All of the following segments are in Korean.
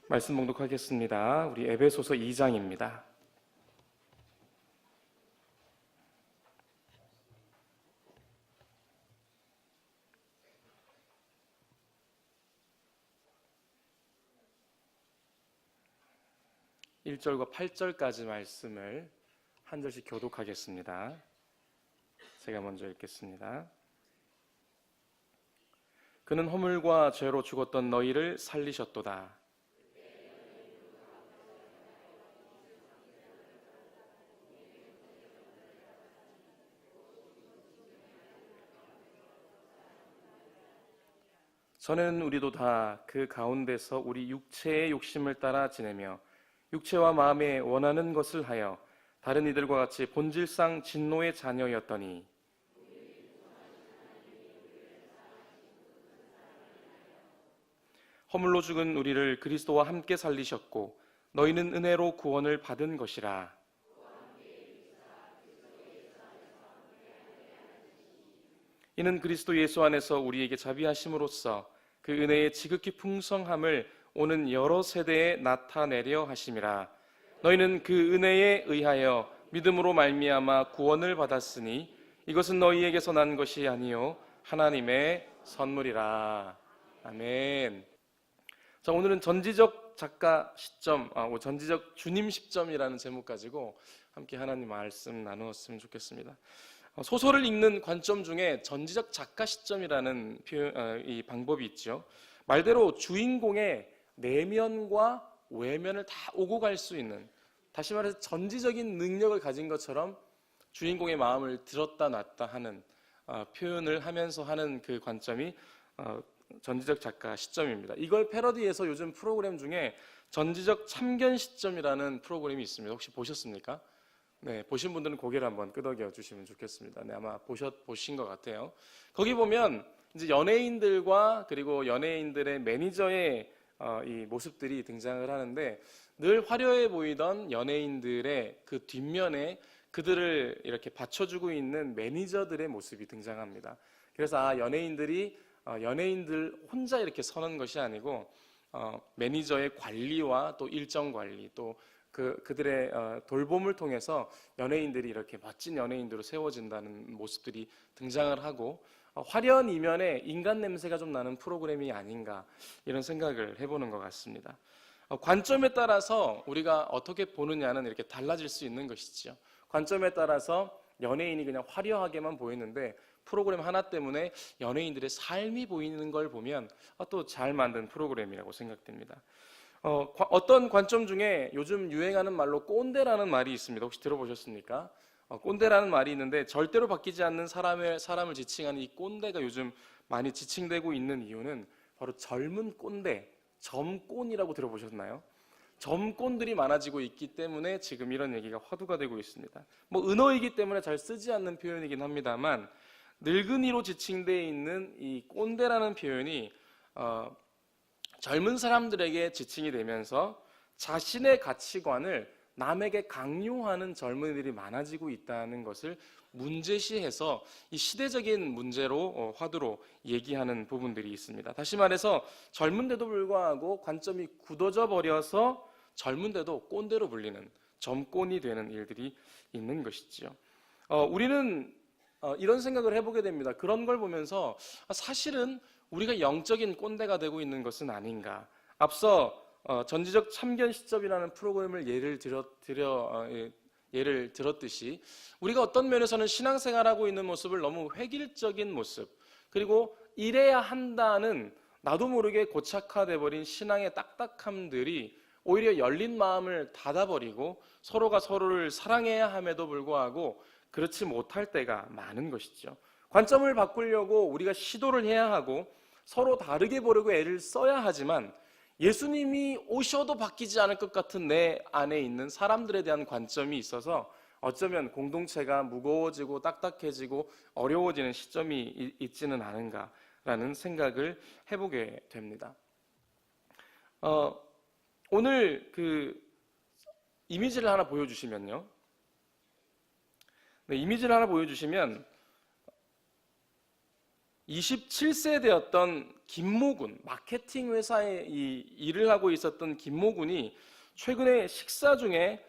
말씀 봉독하겠습니다. 우리 에베소서 2장입니다. (1절과) (8절까지) 말씀을 한 절씩 교독하겠습니다. 제가 먼저 읽겠습니다. 그는 허물과 죄로 죽었던 너희를 살리셨도다. 전에는 우리도 다 그 가운데서 우리 육체의 욕심을 따라 지내며 육체와 마음에 원하는 것을 하여 다른 이들과 같이 본질상 진노의 자녀였더니 허물로 죽은 우리를 그리스도와 함께 살리셨고 너희는 은혜로 구원을 받은 것이라. 이는 그리스도 예수 안에서 우리에게 자비하심으로써 그 은혜의 지극히 풍성함을 오는 여러 세대에 나타내려 하심이라. 너희는 그 은혜에 의하여 믿음으로 말미암아 구원을 받았으니 이것은 너희에게서 난 것이 아니요 하나님의 선물이라. 아멘. 자, 오늘은 전지적 작가 시점, 전지적 주님 시점이라는 제목 가지고 함께 하나님 말씀 나누었으면 좋겠습니다. 소설을 읽는 관점 중에 전지적 작가 시점이라는 이 방법이 있죠. 말대로 주인공의 내면과 외면을 다 오고 갈 수 있는, 다시 말해서 전지적인 능력을 가진 것처럼 주인공의 마음을 들었다 놨다 하는 표현을 하면서 하는 그 관점이 전지적 작가 시점입니다. 이걸 패러디해서 요즘 프로그램 중에 전지적 참견 시점이라는 프로그램이 있습니다. 혹시 보셨습니까? 네, 보신 분들은 고개를 한번 끄덕여 주시면 좋겠습니다. 네, 아마 보신 것 같아요. 거기 보면 이제 연예인들과 그리고 연예인들의 매니저의 이 모습들이 등장을 하는데, 늘 화려해 보이던 연예인들의 그 뒷면에 그들을 이렇게 받쳐주고 있는 매니저들의 모습이 등장합니다. 그래서 연예인들이 연예인들 혼자 이렇게 서는 것이 아니고 매니저의 관리와 또 일정 관리, 또 그들의 돌봄을 통해서 연예인들이 이렇게 멋진 연예인들로 세워진다는 모습들이 등장을 하고, 화려한 이면에 인간 냄새가 좀 나는 프로그램이 아닌가, 이런 생각을 해보는 것 같습니다. 관점에 따라서 우리가 어떻게 보느냐는 이렇게 달라질 수 있는 것이죠. 관점에 따라서 연예인이 그냥 화려하게만 보이는데 프로그램 하나 때문에 연예인들의 삶이 보이는 걸 보면 또 잘 만든 프로그램이라고 생각됩니다. 어떤 관점 중에 요즘 유행하는 말로 꼰대라는 말이 있습니다. 혹시 들어보셨습니까? 꼰대라는 말이 있는데, 절대로 바뀌지 않는 사람을 지칭하는 이 꼰대가 요즘 많이 지칭되고 있는 이유는 바로 젊은 꼰대, 점꼰이라고 들어보셨나요? 점꼰들이 많아지고 있기 때문에 지금 이런 얘기가 화두가 되고 있습니다. 은어이기 때문에 잘 쓰지 않는 표현이긴 합니다만, 늙은이로 지칭되어 있는 이 꼰대라는 표현이 젊은 사람들에게 지칭이 되면서 자신의 가치관을 남에게 강요하는 젊은이들이 많아지고 있다는 것을 문제시해서 이 시대적인 문제로 화두로 얘기하는 부분들이 있습니다. 다시 말해서 젊은데도 불구하고 관점이 굳어져 버려서 젊은데도 꼰대로 불리는 점꼰이 되는 일들이 있는 것이죠. 우리는 이런 생각을 해보게 됩니다. 그런 걸 보면서 사실은 우리가 영적인 꼰대가 되고 있는 것은 아닌가. 앞서 전지적 참견 시점이라는 프로그램을 예를 들었듯이 우리가 어떤 면에서는 신앙생활하고 있는 모습을 너무 획일적인 모습, 그리고 이래야 한다는 나도 모르게 고착화돼 버린 신앙의 딱딱함들이 오히려 열린 마음을 닫아버리고 서로가 서로를 사랑해야 함에도 불구하고 그렇지 못할 때가 많은 것이죠. 관점을 바꾸려고 우리가 시도를 해야 하고 서로 다르게 보려고 애를 써야 하지만, 예수님이 오셔도 바뀌지 않을 것 같은 내 안에 있는 사람들에 대한 관점이 있어서 어쩌면 공동체가 무거워지고 딱딱해지고 어려워지는 시점이 있지는 않은가라는 생각을 해보게 됩니다. 오늘 그 이미지를 하나 보여주시면요. 네, 이미지를 하나 보여주시면 27세 되었던 김모군, 마케팅 회사에 일을 하고 있었던 김모군이 최근에 식사 중에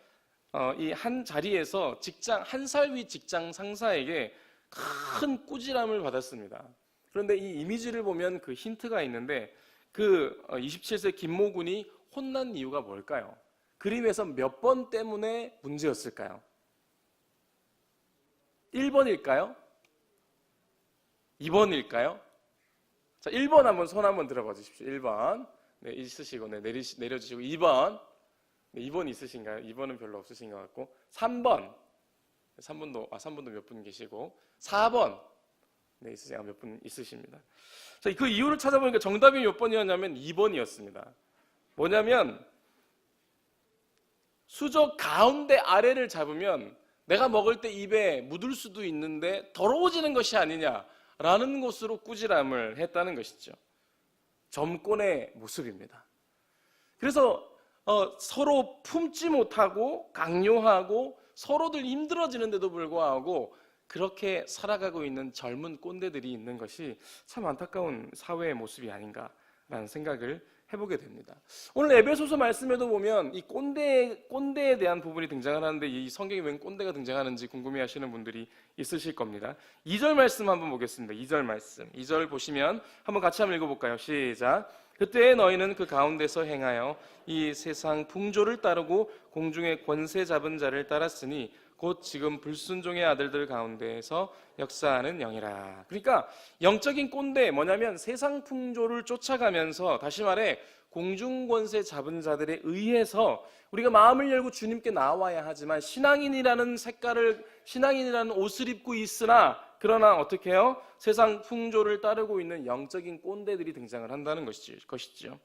이 한 자리에서 한 살 위 직장 상사에게 큰 꾸지람을 받았습니다. 그런데 이 이미지를 보면 그 힌트가 있는데, 그 27세 김모군이 혼난 이유가 뭘까요? 그림에서 몇 번 때문에 문제였을까요? 1번일까요? 2번일까요? 자, 1번 한번 손 한번 들어봐 주십시오. 1번. 네, 있으시고, 네, 내려주시고. 2번. 네, 2번 있으신가요? 2번은 별로 없으신 것 같고. 3번. 3번도 몇 분 계시고. 4번. 네, 몇 분 있으십니다. 자, 그 이유를 찾아보니까 정답이 몇 번이었냐면 2번이었습니다. 뭐냐면, 수저 가운데 아래를 잡으면 내가 먹을 때 입에 묻을 수도 있는데 더러워지는 것이 아니냐라는 것으로 꾸지람을 했다는 것이죠. 점권의 모습입니다. 그래서 서로 품지 못하고 강요하고 서로들 힘들어지는데도 불구하고 그렇게 살아가고 있는 젊은 꼰대들이 있는 것이 참 안타까운 사회의 모습이 아닌가라는 생각을 해보게 됩니다. 오늘 에베소서 말씀에도 보면 이 꼰대에 대한 부분이 등장을 하는데, 이 성경에 웬 꼰대가 등장하는지 궁금해하시는 분들이 있으실 겁니다. 2절 말씀 한번 보겠습니다. 2절 말씀. 2절 보시면 한번 같이 한번 읽어볼까요? 시작. 그때 너희는 그 가운데서 행하여 이 세상 풍조를 따르고 공중의 권세 잡은 자를 따랐으니 곧 지금 불순종의 아들들 가운데에서 역사하는 영이라. 그러니까 영적인 꼰대 뭐냐면 세상 풍조를 쫓아가면서, 다시 말해 공중권세 잡은 자들에 의해서 우리가 마음을 열고 주님께 나와야 하지만 신앙인이라는 옷을 입고 있으나, 그러나 어떻게 해요? 세상 풍조를 따르고 있는 영적인 꼰대들이 등장을 한다는 것이죠.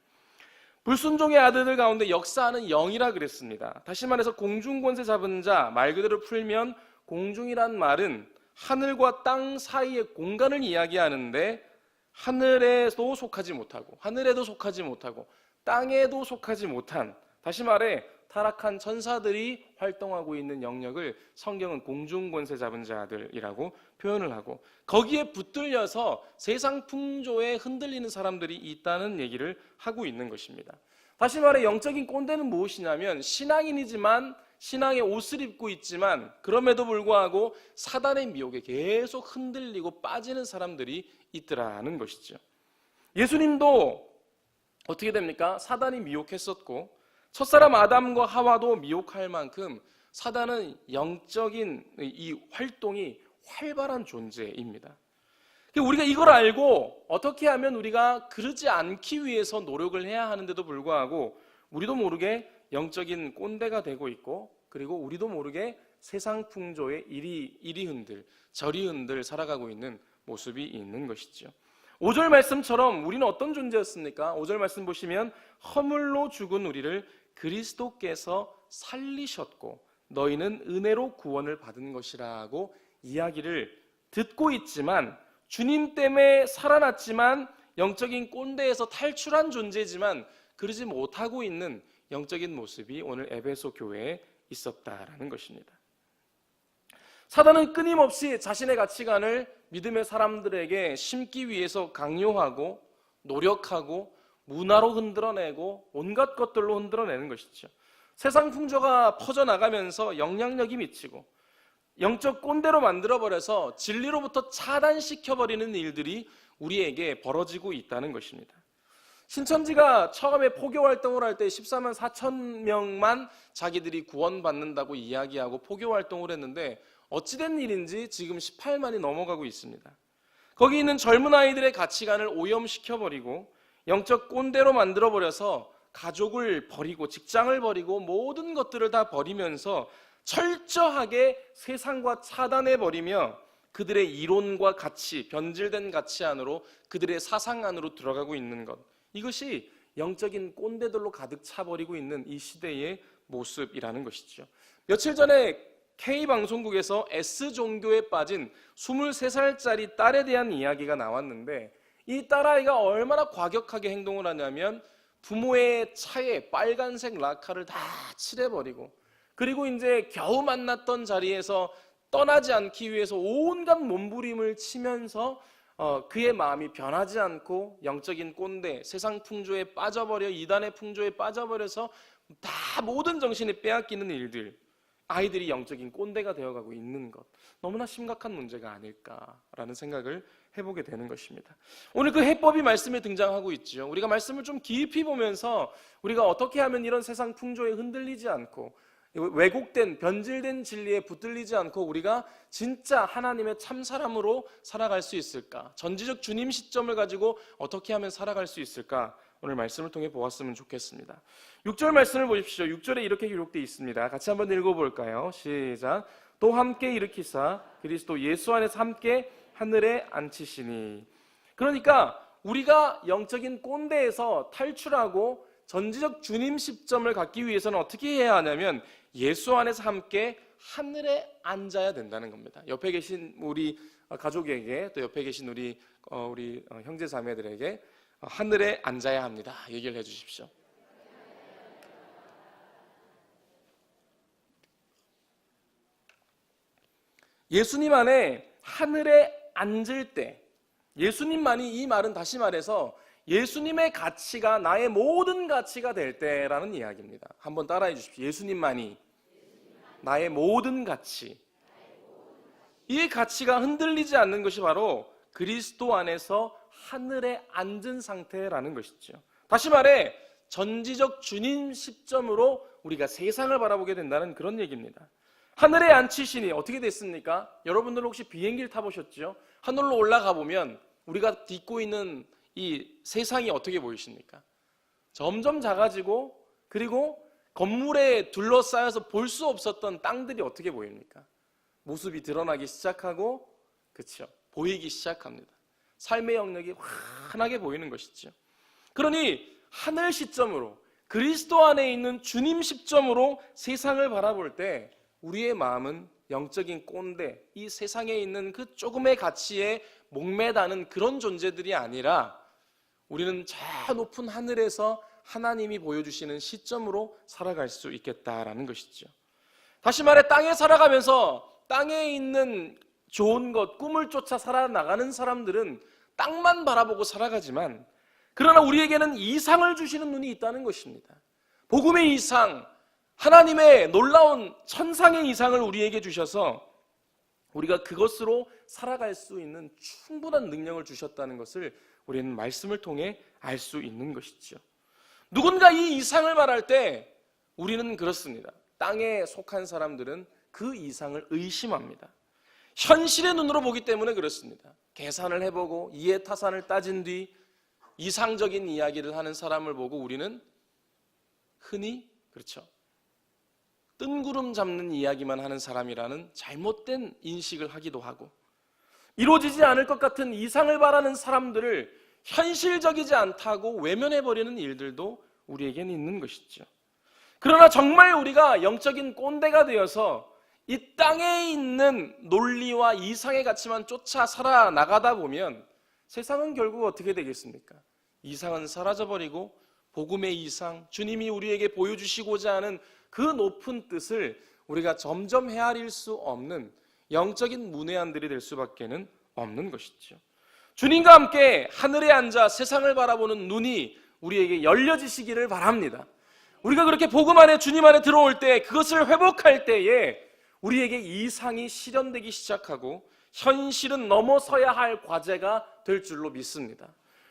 불순종의 아들들 가운데 역사하는 영이라 그랬습니다. 다시 말해서 공중권세 잡은 자, 말 그대로 풀면 공중이란 말은 하늘과 땅 사이의 공간을 이야기하는데, 하늘에도 속하지 못하고 땅에도 속하지 못한, 다시 말해 타락한 천사들이 활동하고 있는 영역을 성경은 공중권세 잡은 자들이라고 표현을 하고, 거기에 붙들려서 세상 풍조에 흔들리는 사람들이 있다는 얘기를 하고 있는 것입니다. 다시 말해 영적인 꼰대는 무엇이냐면, 신앙인이지만 신앙의 옷을 입고 있지만 그럼에도 불구하고 사단의 미혹에 계속 흔들리고 빠지는 사람들이 있더라는 것이죠. 예수님도 어떻게 됩니까? 사단이 미혹했었고, 첫사람 아담과 하와도 미혹할 만큼 사단은 영적인 이 활동이 활발한 존재입니다. 우리가 이걸 알고 어떻게 하면 우리가 그러지 않기 위해서 노력을 해야 하는데도 불구하고 우리도 모르게 영적인 꼰대가 되고 있고, 그리고 우리도 모르게 세상 풍조에 이리 흔들 저리 흔들 살아가고 있는 모습이 있는 것이죠. 5절 말씀처럼 우리는 어떤 존재였습니까? 5절 말씀 보시면 허물로 죽은 우리를 그리스도께서 살리셨고 너희는 은혜로 구원을 받은 것이라고 이야기를 듣고 있지만, 주님 때문에 살아났지만 영적인 꼰대에서 탈출한 존재지만 그러지 못하고 있는 영적인 모습이 오늘 에베소 교회에 있었다라는 것입니다. 사단은 끊임없이 자신의 가치관을 믿음의 사람들에게 심기 위해서 강요하고 노력하고 문화로 흔들어내고 온갖 것들로 흔들어내는 것이죠. 세상 풍조가 퍼져나가면서 영향력이 미치고 영적 꼰대로 만들어버려서 진리로부터 차단시켜버리는 일들이 우리에게 벌어지고 있다는 것입니다. 신천지가 처음에 포교활동을 할 때 14만 4천 명만 자기들이 구원받는다고 이야기하고 포교활동을 했는데, 어찌된 일인지 지금 18만이 넘어가고 있습니다. 거기 있는 젊은 아이들의 가치관을 오염시켜버리고 영적 꼰대로 만들어버려서 가족을 버리고 직장을 버리고 모든 것들을 다 버리면서 철저하게 세상과 차단해버리며 그들의 이론과 가치, 변질된 가치 안으로, 그들의 사상 안으로 들어가고 있는 것, 이것이 영적인 꼰대들로 가득 차버리고 있는 이 시대의 모습이라는 것이죠. 며칠 전에 K방송국에서 S종교에 빠진 23살짜리 딸에 대한 이야기가 나왔는데, 이 딸아이가 얼마나 과격하게 행동을 하냐면 부모의 차에 빨간색 라카를 다 칠해버리고, 그리고 이제 겨우 만났던 자리에서 떠나지 않기 위해서 온갖 몸부림을 치면서 그의 마음이 변하지 않고 영적인 꼰대, 세상 풍조에 빠져버려, 이단의 풍조에 빠져버려서 다 모든 정신이 빼앗기는 일들, 아이들이 영적인 꼰대가 되어가고 있는 것, 너무나 심각한 문제가 아닐까라는 생각을 해보게 되는 것입니다. 오늘 그 해법이 말씀에 등장하고 있죠. 우리가 말씀을 좀 깊이 보면서 우리가 어떻게 하면 이런 세상 풍조에 흔들리지 않고 왜곡된 변질된 진리에 붙들리지 않고 우리가 진짜 하나님의 참 사람으로 살아갈 수 있을까? 전지적 주님 시점을 가지고 어떻게 하면 살아갈 수 있을까? 오늘 말씀을 통해 보았으면 좋겠습니다. 6절 말씀을 보십시오. 6절에 이렇게 기록되어 있습니다. 같이 한번 읽어볼까요? 시작. 또 함께 일으키사 그리스도 예수 안에서 함께 하늘에 앉히시니. 그러니까 우리가 영적인 꼰대에서 탈출하고 전지적 주님 시점을 갖기 위해서는 어떻게 해야 하냐면 예수 안에서 함께 하늘에 앉아야 된다는 겁니다. 옆에 계신 우리 가족에게, 또 옆에 계신 우리 형제 자매들에게 하늘에 앉아야 합니다. 얘기를 해주십시오. 예수님 안에 하늘에 앉을 때, 예수님만이, 이 말은 다시 말해서 예수님의 가치가 나의 모든 가치가 될 때라는 이야기입니다. 한번 따라해 주십시오. 예수님만이 나의 모든 가치. 이 가치가 흔들리지 않는 것이 바로 그리스도 안에서 하늘에 앉은 상태라는 것이죠. 다시 말해 전지적 주님 시점으로 우리가 세상을 바라보게 된다는 그런 얘기입니다. 하늘에 앉히시니 어떻게 됐습니까? 여러분들 혹시 비행기를 타보셨죠? 하늘로 올라가 보면 우리가 딛고 있는 이 세상이 어떻게 보이십니까? 점점 작아지고, 그리고 건물에 둘러싸여서 볼 수 없었던 땅들이 어떻게 보입니까? 모습이 드러나기 시작하고, 그렇죠? 보이기 시작합니다. 삶의 영역이 환하게 보이는 것이죠. 그러니 하늘 시점으로, 그리스도 안에 있는 주님 시점으로 세상을 바라볼 때 우리의 마음은 영적인 꼰대, 이 세상에 있는 그 조금의 가치에 목매다는 그런 존재들이 아니라 우리는 저 높은 하늘에서 하나님이 보여주시는 시점으로 살아갈 수 있겠다라는 것이죠. 다시 말해 땅에 살아가면서 땅에 있는 좋은 것, 꿈을 쫓아 살아나가는 사람들은 땅만 바라보고 살아가지만, 그러나 우리에게는 이상을 주시는 눈이 있다는 것입니다. 복음의 이상, 하나님의 놀라운 천상의 이상을 우리에게 주셔서 우리가 그것으로 살아갈 수 있는 충분한 능력을 주셨다는 것을 우리는 말씀을 통해 알 수 있는 것이죠. 누군가 이 이상을 말할 때 우리는 그렇습니다. 땅에 속한 사람들은 그 이상을 의심합니다. 현실의 눈으로 보기 때문에 그렇습니다. 계산을 해보고 이해타산을 따진 뒤 이상적인 이야기를 하는 사람을 보고 우리는 흔히, 그렇죠, 뜬구름 잡는 이야기만 하는 사람이라는 잘못된 인식을 하기도 하고, 이루어지지 않을 것 같은 이상을 바라는 사람들을 현실적이지 않다고 외면해버리는 일들도 우리에겐 있는 것이죠. 그러나 정말 우리가 영적인 꼰대가 되어서 이 땅에 있는 논리와 이상의 가치만 쫓아 살아나가다 보면 세상은 결국 어떻게 되겠습니까? 이상은 사라져버리고 복음의 이상, 주님이 우리에게 보여주시고자 하는 그 높은 뜻을 우리가 점점 헤아릴 수 없는 영적인 문외한들이 될 수밖에 없는 것이죠. 주님과 함께 하늘에 앉아 세상을 바라보는 눈이 우리에게 열려지시기를 바랍니다. 우리가 그렇게 복음 안에, 주님 안에 들어올 때, 그것을 회복할 때에 우리에게 이상이 실현되기 시작하고 현실은 넘어서야 할 과제가 될 줄로 믿습니다.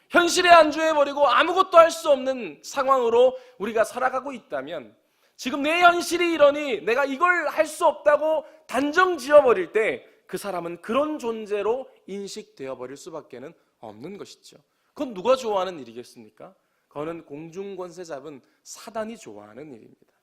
현실에 안주해버리고 아무것도 할 수 없는 상황으로 우리가 살아가고 있다면, 지금 내 현실이 이러니 내가 이걸 할 수 없다고 단정 지어버릴 때 그 사람은 그런 존재로 인식되어 버릴 수밖에 없는 것이죠. 그건 누가 좋아하는 일이겠습니까? 그거는 공중권세 잡은 사단이 좋아하는 일입니다.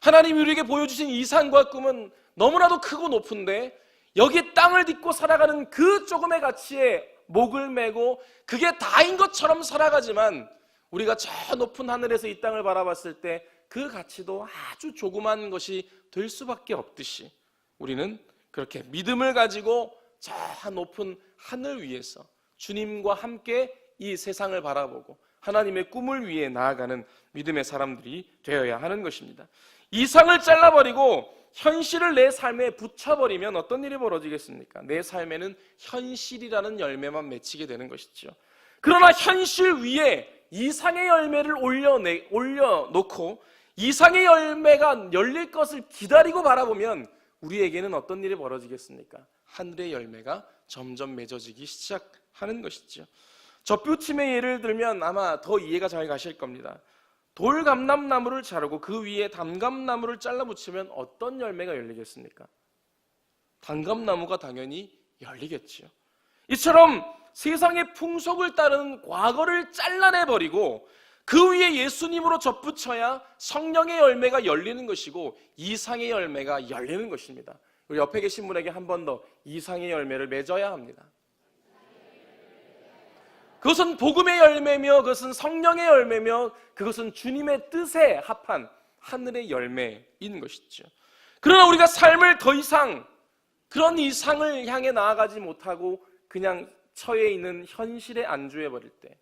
하나님이 우리에게 보여주신 이상과 꿈은 너무나도 크고 높은데 여기 땅을 딛고 살아가는 그 조금의 가치에 목을 메고 그게 다인 것처럼 살아가지만, 우리가 저 높은 하늘에서 이 땅을 바라봤을 때 그 가치도 아주 조그만 것이 될 수밖에 없듯이, 우리는 그렇게 믿음을 가지고 저 높은 하늘 위에서 주님과 함께 이 세상을 바라보고 하나님의 꿈을 위해 나아가는 믿음의 사람들이 되어야 하는 것입니다. 이상을 잘라버리고 현실을 내 삶에 붙여버리면 어떤 일이 벌어지겠습니까? 내 삶에는 현실이라는 열매만 맺히게 되는 것이죠. 그러나 현실 위에 이상의 열매를 올려놓고 이상의 열매가 열릴 것을 기다리고 바라보면 우리에게는 어떤 일이 벌어지겠습니까? 하늘의 열매가 점점 맺어지기 시작하는 것이죠. 젖비웃침의 예를 들면 아마 더 이해가 잘 가실 겁니다. 돌감람나무를 자르고 그 위에 담감나무를 잘라 붙이면 어떤 열매가 열리겠습니까? 담감나무가 당연히 열리겠지요. 이처럼 세상의 풍속을 따르는 과거를 잘라내버리고 그 위에 예수님으로 덧붙여야 성령의 열매가 열리는 것이고 이상의 열매가 열리는 것입니다. 우리 옆에 계신 분에게 한 번 더 이상의 열매를 맺어야 합니다. 그것은 복음의 열매며 그것은 성령의 열매며 그것은 주님의 뜻에 합한 하늘의 열매인 것이죠. 그러나 우리가 삶을 더 이상 그런 이상을 향해 나아가지 못하고 그냥 처해 있는 현실에 안주해 버릴 때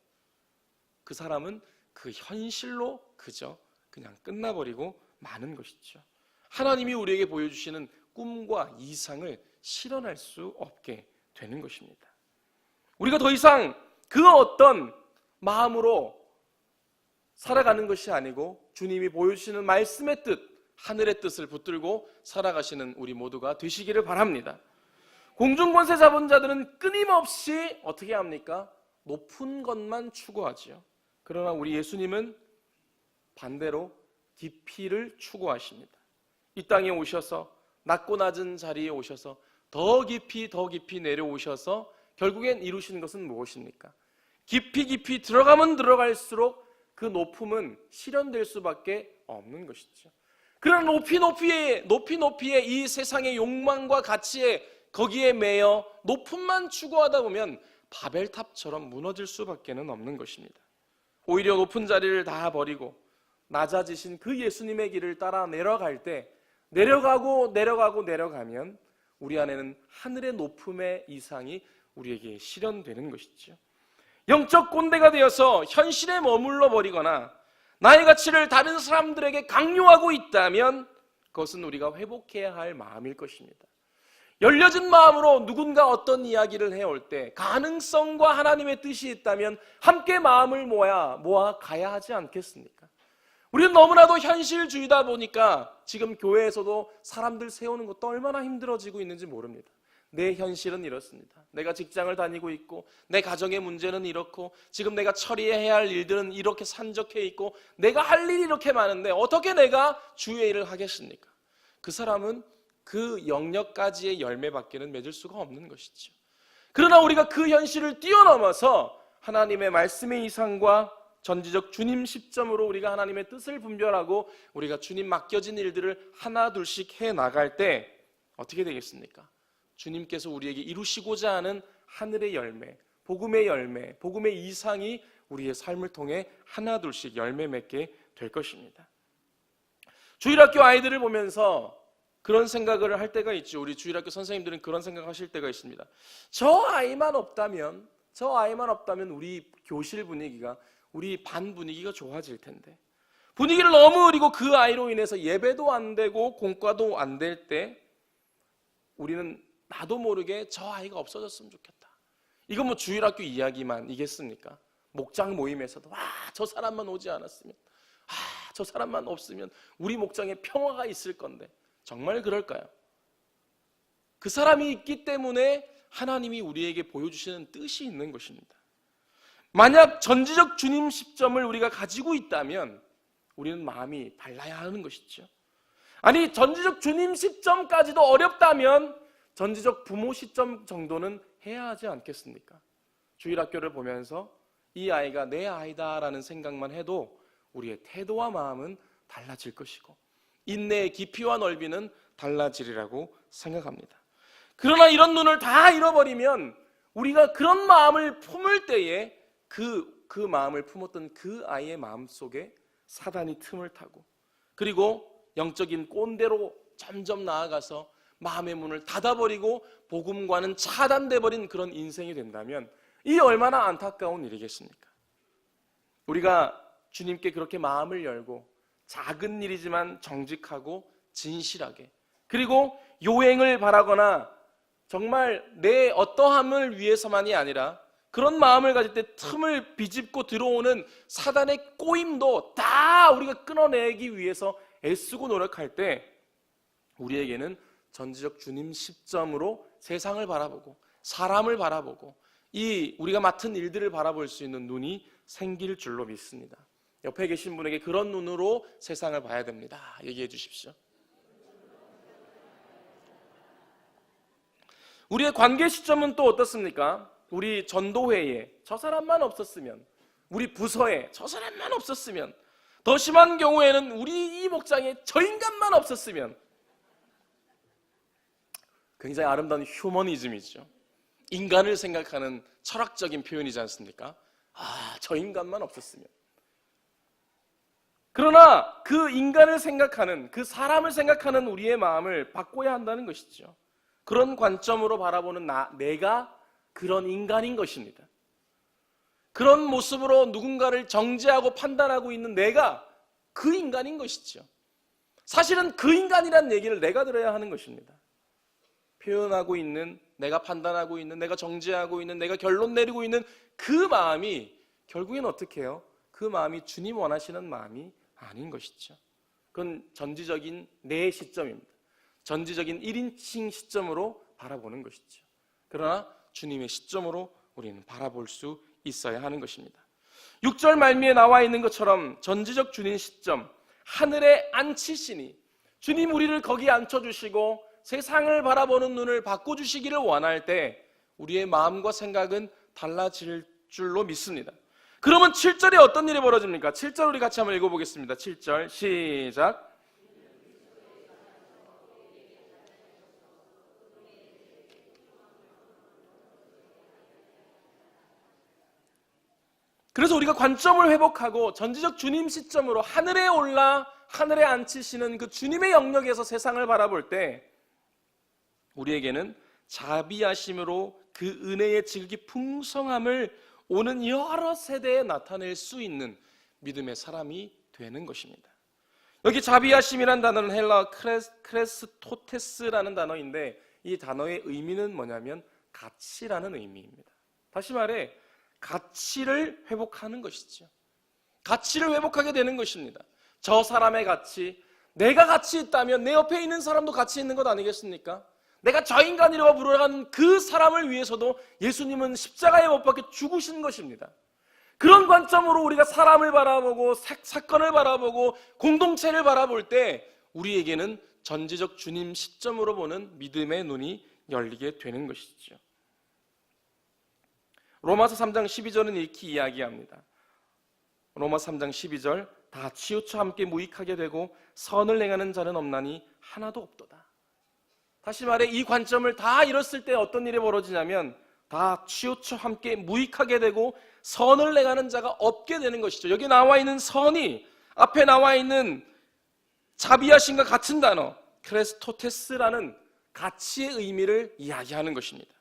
그 사람은 그 현실로 그저 그냥 끝나버리고 마는 것이죠. 하나님이 우리에게 보여주시는 꿈과 이상을 실현할 수 없게 되는 것입니다. 우리가 더 이상 그 어떤 마음으로 살아가는 것이 아니고 주님이 보여주시는 말씀의 뜻, 하늘의 뜻을 붙들고 살아가시는 우리 모두가 되시기를 바랍니다. 공중권세 잡은 자들은 끊임없이 어떻게 합니까? 높은 것만 추구하지요. 그러나 우리 예수님은 반대로 깊이를 추구하십니다. 이 땅에 오셔서 낮고 낮은 자리에 오셔서 더 깊이 내려오셔서 결국엔 이루신 것은 무엇입니까? 깊이 들어가면 들어갈수록 그 높음은 실현될 수밖에 없는 것이죠. 그런 높이의 이 세상의 욕망과 가치에 거기에 매여 높음만 추구하다 보면 바벨탑처럼 무너질 수밖에 없는 것입니다. 오히려 높은 자리를 다 버리고 낮아지신 그 예수님의 길을 따라 내려갈 때 내려가면 우리 안에는 하늘의 높음의 이상이 우리에게 실현되는 것이죠. 영적 꼰대가 되어서 현실에 머물러 버리거나 나의 가치를 다른 사람들에게 강요하고 있다면 그것은 우리가 회복해야 할 마음일 것입니다. 열려진 마음으로 누군가 어떤 이야기를 해올 때 가능성과 하나님의 뜻이 있다면 함께 마음을 모아 가야 하지 않겠습니까? 우리는 너무나도 현실주의다 보니까 지금 교회에서도 사람들 세우는 것도 얼마나 힘들어지고 있는지 모릅니다. 내 현실은 이렇습니다. 내가 직장을 다니고 있고 내 가정의 문제는 이렇고 지금 내가 처리해야 할 일들은 이렇게 산적해 있고 내가 할 일이 이렇게 많은데 어떻게 내가 주의 일을 하겠습니까? 그 사람은 그 영역까지의 열매밖에는 맺을 수가 없는 것이죠. 그러나 우리가 그 현실을 뛰어넘어서 하나님의 말씀의 이상과 전지적 주님 시점으로 우리가 하나님의 뜻을 분별하고 우리가 주님 맡겨진 일들을 하나 둘씩 해나갈 때 어떻게 되겠습니까? 주님께서 우리에게 이루시고자 하는 하늘의 열매, 복음의 이상이 우리의 삶을 통해 하나 둘씩 열매 맺게 될 것입니다. 주일학교 아이들을 보면서 그런 생각을 할 때가 있죠. 우리 주일학교 선생님들은 그런 생각을 하실 때가 있습니다. 저 아이만 없다면 우리 교실 분위기가, 우리 반 분위기가 좋아질 텐데, 분위기를 너무 흐리고 그 아이로 인해서 예배도 안 되고 공과도 안 될 때 우리는 나도 모르게 저 아이가 없어졌으면 좋겠다. 이건 뭐 주일학교 이야기만이겠습니까? 목장 모임에서도 저 사람만 오지 않았으면, 저 사람만 없으면 우리 목장에 평화가 있을 건데 정말 그럴까요? 그 사람이 있기 때문에 하나님이 우리에게 보여주시는 뜻이 있는 것입니다. 만약 전지적 주님 시점을 우리가 가지고 있다면 우리는 마음이 달라야 하는 것이죠. 아니, 전지적 주님 시점까지도 어렵다면 전지적 부모 시점 정도는 해야 하지 않겠습니까? 주일학교를 보면서 이 아이가 내 아이다라는 생각만 해도 우리의 태도와 마음은 달라질 것이고 인내의 깊이와 넓이는 달라지리라고 생각합니다. 그러나 이런 눈을 다 잃어버리면 우리가 그런 마음을 품을 때에 그 마음을 품었던 그 아이의 마음속에 사단이 틈을 타고 그리고 영적인 꼰대로 점점 나아가서 마음의 문을 닫아버리고 복음과는 차단돼 버린 그런 인생이 된다면 이 얼마나 안타까운 일이겠습니까? 우리가 주님께 그렇게 마음을 열고 작은 일이지만 정직하고 진실하게 그리고 요행을 바라거나 정말 내 어떠함을 위해서만이 아니라 그런 마음을 가질 때 틈을 비집고 들어오는 사단의 꼬임도 다 우리가 끊어내기 위해서 애쓰고 노력할 때 우리에게는 전지적 주님 시점으로 세상을 바라보고 사람을 바라보고 이 우리가 맡은 일들을 바라볼 수 있는 눈이 생길 줄로 믿습니다. 옆에 계신 분에게 그런 눈으로 세상을 봐야 됩니다. 얘기해 주십시오. 우리의 관계 시점은 또 어떻습니까? 우리 전도회에 저 사람만 없었으면, 우리 부서에 저 사람만 없었으면, 더 심한 경우에는 우리 이 목장에 저 인간만 없었으면. 굉장히 아름다운 휴머니즘이죠. 인간을 생각하는 철학적인 표현이지 않습니까? 저 인간만 없었으면. 그러나 그 인간을 생각하는, 그 사람을 생각하는 우리의 마음을 바꿔야 한다는 것이죠. 그런 관점으로 바라보는 내가 그런 인간인 것입니다. 그런 모습으로 누군가를 정죄하고 판단하고 있는 내가 그 인간인 것이죠. 사실은 그 인간이란 얘기를 내가 들어야 하는 것입니다. 표현하고 있는, 내가 판단하고 있는, 내가 정죄하고 있는, 내가 결론 내리고 있는 그 마음이 결국엔 어떻게 해요? 그 마음이 주님 원하시는 마음이 아닌 것이죠. 그건 전지적인 내 시점입니다. 전지적인 1인칭 시점으로 바라보는 것이죠. 그러나 주님의 시점으로 우리는 바라볼 수 있어야 하는 것입니다. 6절 말미에 나와 있는 것처럼 전지적 주님 시점, 하늘에 앉히시니, 주님 우리를 거기에 앉혀주시고 세상을 바라보는 눈을 바꿔주시기를 원할 때 우리의 마음과 생각은 달라질 줄로 믿습니다. 그러면 7절에 어떤 일이 벌어집니까? 7절 우리 같이 한번 읽어보겠습니다. 7절 시작. 그래서 우리가 관점을 회복하고 전지적 주님 시점으로 하늘에 올라 하늘에 앉히시는 그 주님의 영역에서 세상을 바라볼 때 우리에게는 자비하심으로 그 은혜의 지극히 풍성함을 오는 여러 세대에 나타낼 수 있는 믿음의 사람이 되는 것입니다. 여기 자비하심이란 단어는 헬라어 크레스토테스라는 단어인데 이 단어의 의미는 뭐냐면 가치라는 의미입니다. 다시 말해 가치를 회복하는 것이죠. 가치를 회복하게 되는 것입니다. 저 사람의 가치, 내가 가치 있다면 내 옆에 있는 사람도 가치 있는 것 아니겠습니까? 내가 저 인간이라고 부르는 그 사람을 위해서도 예수님은 십자가에 못 박혀 죽으신 것입니다. 그런 관점으로 우리가 사람을 바라보고 사건을 바라보고 공동체를 바라볼 때 우리에게는 전지적 주님 시점으로 보는 믿음의 눈이 열리게 되는 것이죠. 로마서 3장 12절은 이렇게 이야기합니다. 로마서 3장 12절, 다 치우쳐 함께 무익하게 되고 선을 행하는 자는 없나니 하나도 없도다. 다시 말해 이 관점을 다 잃었을 때 어떤 일이 벌어지냐면 다 치우쳐 함께 무익하게 되고 선을 행하는 자가 없게 되는 것이죠. 여기 나와 있는 선이 앞에 나와 있는 자비하심과 같은 단어 크레스토테스라는 가치의 의미를 이야기하는 것입니다.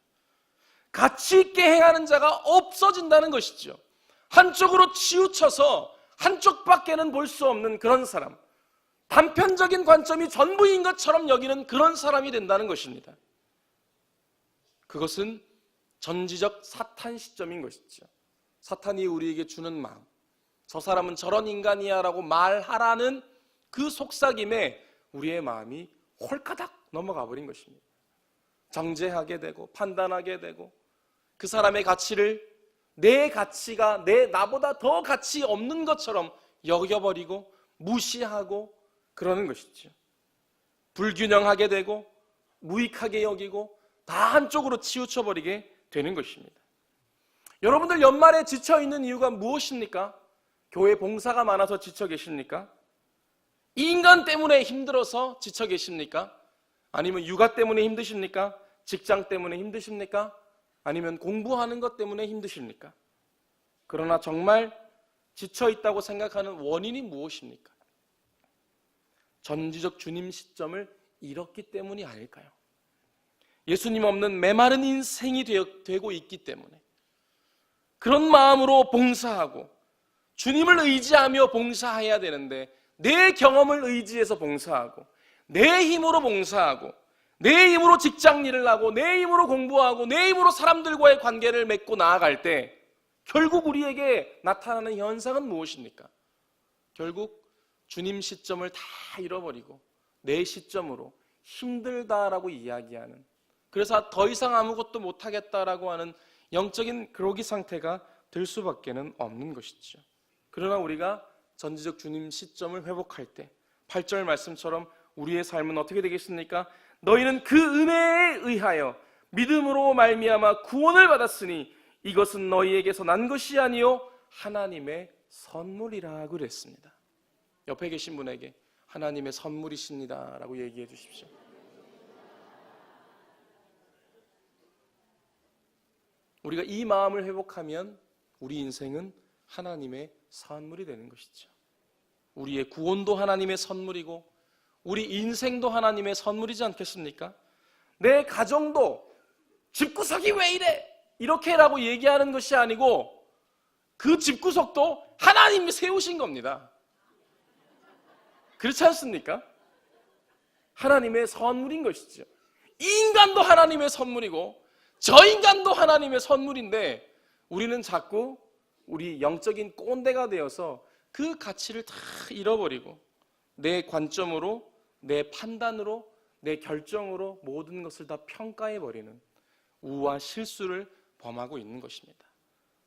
가치 있게 행하는 자가 없어진다는 것이죠. 한쪽으로 치우쳐서 한쪽밖에는 볼 수 없는 그런 사람, 단편적인 관점이 전부인 것처럼 여기는 그런 사람이 된다는 것입니다. 그것은 전지적 사탄 시점인 것이죠. 사탄이 우리에게 주는 마음, 저 사람은 저런 인간이야 라고 말하라는 그 속삭임에 우리의 마음이 홀까닥 넘어가 버린 것입니다. 정죄하게 되고 판단하게 되고 그 사람의 가치를 내 가치가 나보다 더 가치 없는 것처럼 여겨버리고 무시하고 그러는 것이죠. 불균형하게 되고 무익하게 여기고 다 한쪽으로 치우쳐버리게 되는 것입니다. 여러분들 연말에 지쳐있는 이유가 무엇입니까? 교회 봉사가 많아서 지쳐 계십니까? 인간 때문에 힘들어서 지쳐 계십니까? 아니면 육아 때문에 힘드십니까? 직장 때문에 힘드십니까? 아니면 공부하는 것 때문에 힘드십니까? 그러나 정말 지쳐있다고 생각하는 원인이 무엇입니까? 전지적 주님 시점을 잃었기 때문이 아닐까요? 예수님 없는 메마른 인생이 되고 있기 때문에 그런 마음으로 봉사하고 주님을 의지하며 봉사해야 되는데 내 경험을 의지해서 봉사하고 내 힘으로 봉사하고 내 힘으로 직장일을 하고 내 힘으로 공부하고 내 힘으로 사람들과의 관계를 맺고 나아갈 때 결국 우리에게 나타나는 현상은 무엇입니까? 결국 주님 시점을 다 잃어버리고 내 시점으로 힘들다라고 이야기하는, 그래서 더 이상 아무것도 못하겠다라고 하는 영적인 그로기 상태가 될 수밖에는 없는 것이죠. 그러나 우리가 전지적 주님 시점을 회복할 때 8절 말씀처럼 우리의 삶은 어떻게 되겠습니까? 너희는 그 은혜에 의하여 믿음으로 말미암아 구원을 받았으니 이것은 너희에게서 난 것이 아니요 하나님의 선물이라 그랬습니다. 옆에 계신 분에게 하나님의 선물이십니다 라고 얘기해 주십시오. 우리가 이 마음을 회복하면 우리 인생은 하나님의 선물이 되는 것이죠. 우리의 구원도 하나님의 선물이고 우리 인생도 하나님의 선물이지 않겠습니까? 내 가정도 집구석이 왜 이래? 이렇게라고 얘기하는 것이 아니고 그 집구석도 하나님이 세우신 겁니다. 그렇지 않습니까? 하나님의 선물인 것이죠. 이 인간도 하나님의 선물이고 저 인간도 하나님의 선물인데 우리는 자꾸 우리 영적인 꼰대가 되어서 그 가치를 다 잃어버리고 내 관점으로, 내 판단으로, 내 결정으로 모든 것을 다 평가해버리는 우와 실수를 범하고 있는 것입니다.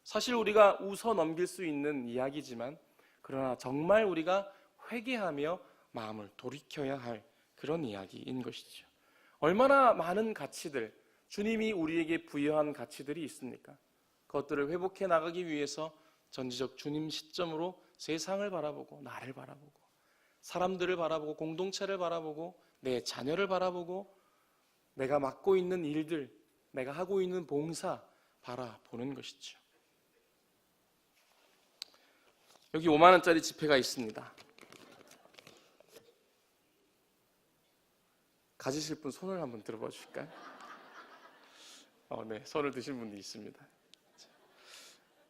사실 우리가 웃어 넘길 수 있는 이야기지만 그러나 정말 우리가 회개하며 마음을 돌이켜야 할 그런 이야기인 것이죠. 얼마나 많은 가치들, 주님이 우리에게 부여한 가치들이 있습니까? 그것들을 회복해 나가기 위해서 전지적 주님 시점으로 세상을 바라보고 나를 바라보고 사람들을 바라보고 공동체를 바라보고 내 자녀를 바라보고 내가 맡고 있는 일들, 내가 하고 있는 봉사 바라보는 것이죠. 여기 5만 원짜리 지폐가 있습니다. 가지실 분 손을 한번 들어봐 주실까요? 네, 손을 드신 분이 있습니다.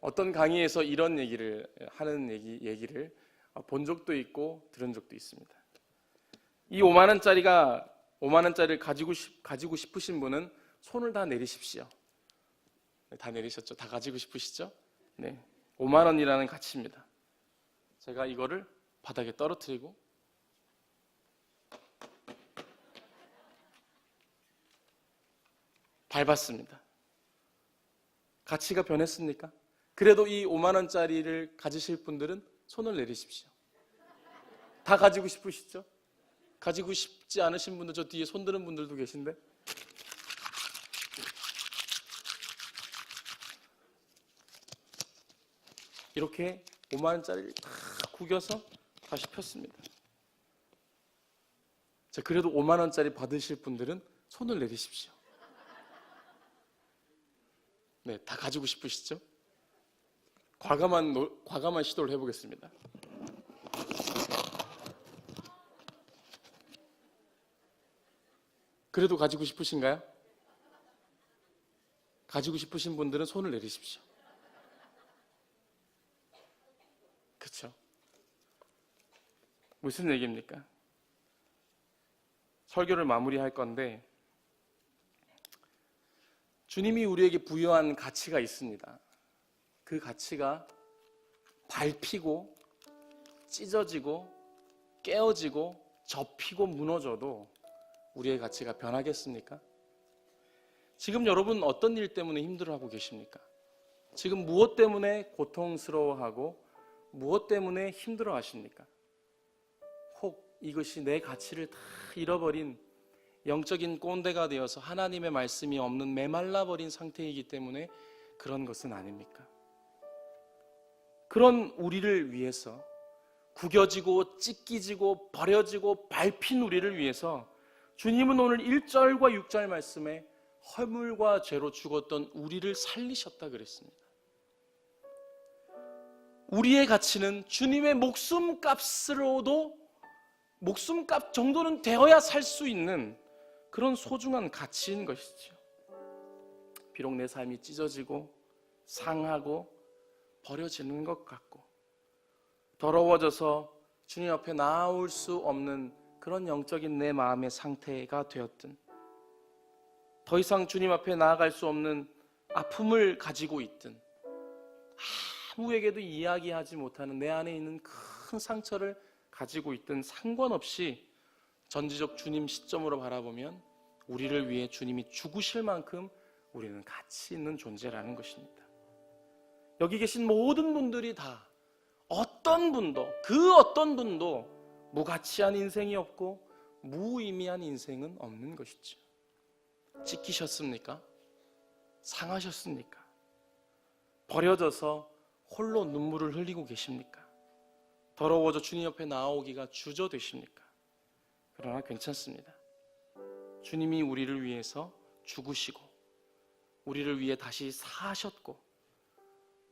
어떤 강의에서 이런 얘기를 하는 얘기를 본 적도 있고 들은 적도 있습니다. 이 5만 원짜리를 가지고 싶으신 분은 손을 다 내리십시오. 네, 다 내리셨죠? 다 가지고 싶으시죠? 네, 5만 원이라는 가치입니다. 제가 이거를 바닥에 떨어뜨리고 밟았습니다. 가치가 변했습니까? 그래도 이 5만 원짜리를 가지실 분들은 손을 내리십시오. 다 가지고 싶으시죠? 가지고 싶지 않으신 분들, 저 뒤에 손 드는 분들도 계신데 이렇게 5만 원짜리를 다 구겨서 다시 폈습니다. 자, 그래도 5만 원짜리 받으실 분들은 손을 내리십시오. 네, 다 가지고 싶으시죠? 과감한 시도를 해보겠습니다. 그래도 가지고 싶으신가요? 가지고 싶으신 분들은 손을 내리십시오. 그렇죠? 무슨 얘기입니까? 설교를 마무리할 건데 주님이 우리에게 부여한 가치가 있습니다. 그 가치가 밟히고 찢어지고 깨어지고 접히고 무너져도 우리의 가치가 변하겠습니까? 지금 여러분 어떤 일 때문에 힘들어하고 계십니까? 지금 무엇 때문에 고통스러워하고 무엇 때문에 힘들어하십니까? 혹 이것이 내 가치를 다 잃어버린 영적인 꼰대가 되어서 하나님의 말씀이 없는 메말라버린 상태이기 때문에 그런 것은 아닙니까? 그런 우리를 위해서 구겨지고 찢기지고 버려지고 밟힌 우리를 위해서 주님은 오늘 1절과 6절 말씀에 허물과 죄로 죽었던 우리를 살리셨다 그랬습니다. 우리의 가치는 주님의 목숨값으로도 목숨값 정도는 되어야 살 수 있는 그런 소중한 가치인 것이죠. 비록 내 삶이 찢어지고 상하고 버려지는 것 같고 더러워져서 주님 앞에 나올 수 없는 그런 영적인 내 마음의 상태가 되었든, 더 이상 주님 앞에 나아갈 수 없는 아픔을 가지고 있든, 아무에게도 이야기하지 못하는 내 안에 있는 큰 상처를 가지고 있든 상관없이 전지적 주님 시점으로 바라보면 우리를 위해 주님이 죽으실 만큼 우리는 가치 있는 존재라는 것입니다. 여기 계신 모든 분들이 다 어떤 분도, 그 어떤 분도 무가치한 인생이 없고 무의미한 인생은 없는 것이죠. 찢기셨습니까? 상하셨습니까? 버려져서 홀로 눈물을 흘리고 계십니까? 더러워져 주님 옆에 나오기가 주저되십니까? 그러나 괜찮습니다. 주님이 우리를 위해서 죽으시고 우리를 위해 다시 사셨고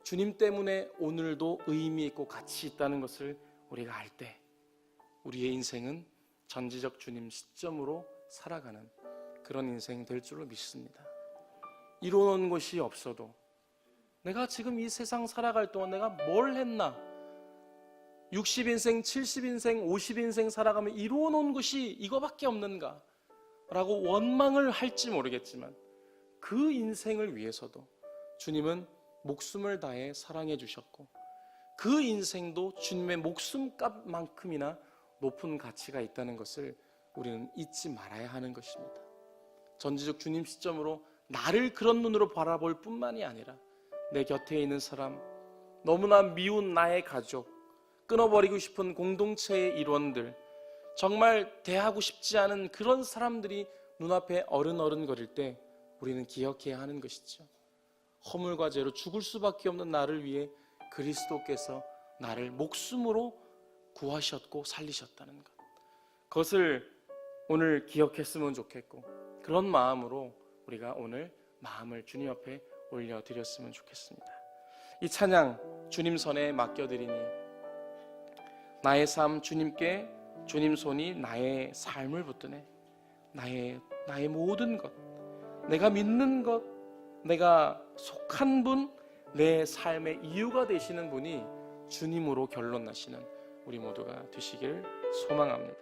주님 때문에 오늘도 의미 있고 가치 있다는 것을 우리가 알 때 우리의 인생은 전지적 주님 시점으로 살아가는 그런 인생 될 줄로 믿습니다. 이루어놓은 것이 없어도 내가 지금 이 세상 살아갈 동안 내가 뭘 했나? 60인생, 70인생, 50인생 살아가면 이루어놓은 것이 이거밖에 없는가? 라고 원망을 할지 모르겠지만 그 인생을 위해서도 주님은 목숨을 다해 사랑해 주셨고 그 인생도 주님의 목숨값만큼이나 높은 가치가 있다는 것을 우리는 잊지 말아야 하는 것입니다. 전지적 주님 시점으로 나를 그런 눈으로 바라볼 뿐만이 아니라 내 곁에 있는 사람, 너무나 미운 나의 가족, 끊어버리고 싶은 공동체의 일원들, 정말 대하고 싶지 않은 그런 사람들이 눈앞에 어른거릴 때 우리는 기억해야 하는 것이죠. 허물과 죄로 죽을 수밖에 없는 나를 위해 그리스도께서 나를 목숨으로 구하셨고 살리셨다는 것, 그것을 오늘 기억했으면 좋겠고 그런 마음으로 우리가 오늘 마음을 주님 앞에 올려드렸으면 좋겠습니다. 이 찬양 주님 손에 맡겨드리니 나의 삶 주님께 주님 손이 나의 삶을 붙드네. 나의 모든 것, 내가 믿는 것, 내가 속한 분, 내 삶의 이유가 되시는 분이 주님으로 결론 나시는 우리 모두가 되시길 소망합니다.